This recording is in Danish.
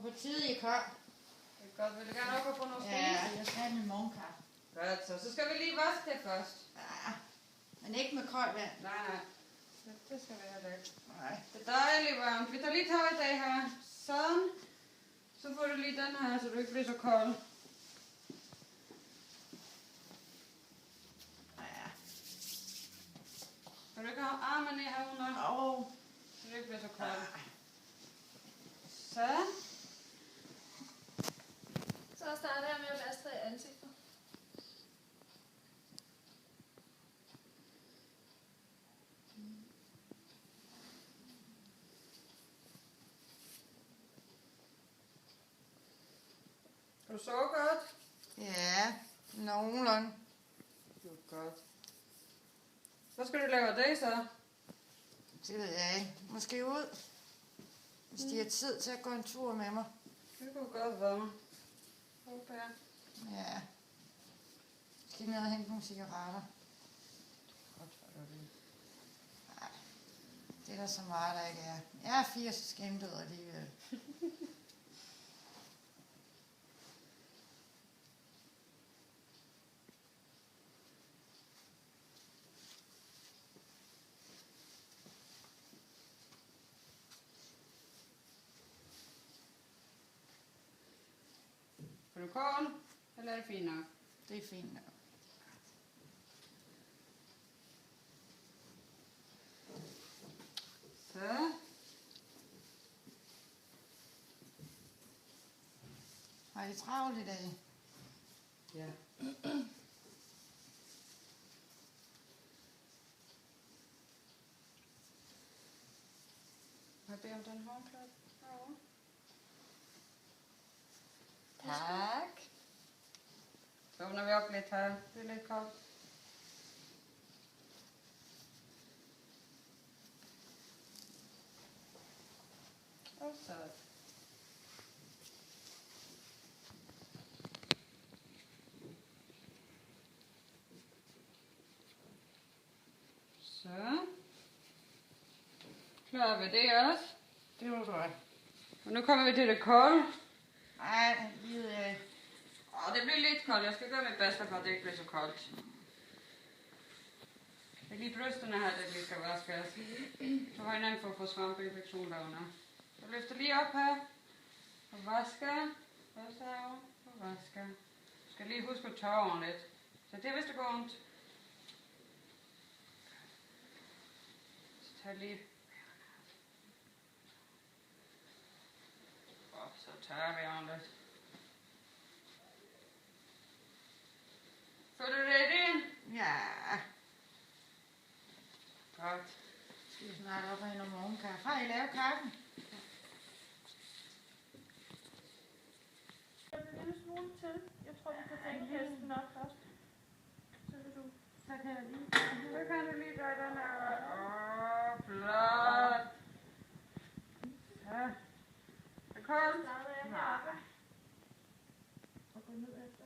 gå på tide i kør. Det er godt. Vil du gerne op og få noget spise? Ja, jeg skal have min morgenkaffe. Godt, så skal vi lige vaske det først. Ja, men ikke med koldt vand. Nej. Det skal vi have lidt. Nej. Det er dejligt varmt. Vi tager lige tøj i dag her. Sådan. Så får du lige den her, så du ikke bliver så kold. Ja. Kan du ikke have armene herunder? Så du ikke bliver så kold. Så. Så starter jeg med at vaske i ansigtet. Kan du sove godt? Ja, nogenlunde. Det er godt. Hvad skal du lave af dag så? Det ved jeg ikke. Måske ud. Hvis de har tid til at gå en tur med mig. Det kunne godt være. Håber jeg. Ja. Skal ned og hente nogle cigaretter. Godt for dig. Nej, det er der så meget, der ikke er. Jeg er 80 skæmtet alligevel. Vil du koge? Eller er det fint nok? Det er fint nok. Så. Har I travlt i dag? Ja. Må jeg bede om den håndklæde herovre? Tak. Så åbner vi op lidt her. Det er lidt koldt. Og så. Så. Klarer vi det også. Det var godt. Og nu kommer vi til det kolde. Nej, livet er... Det bliver lidt koldt. Jeg skal gøre mit bedste for, at det ikke bliver så koldt. Det er lige brysterne her, der lige skal vaskes. Så har jeg nemt for at få svampeinfektion derunder. Så løfter lige op her. Og vasker. Og så herovre. Og vasker. Du skal lige huske at tørre ordentligt. Så det er, hvis det går ondt. Så tag lige. Og så tørrer vi ordentligt. Får du det ind? Ja. Godt. Skal vi snart op og have noget morgenkaffe. Har I lavet kaffen? Jeg vil en smule til. Jeg tror, vi kan tænke hesten op først. Så vil du... Så kan jeg lige... Så kan du lige gøre den her. Flot. Ja. Er det koldt? Starter jeg heroppe. Og gå ned efter.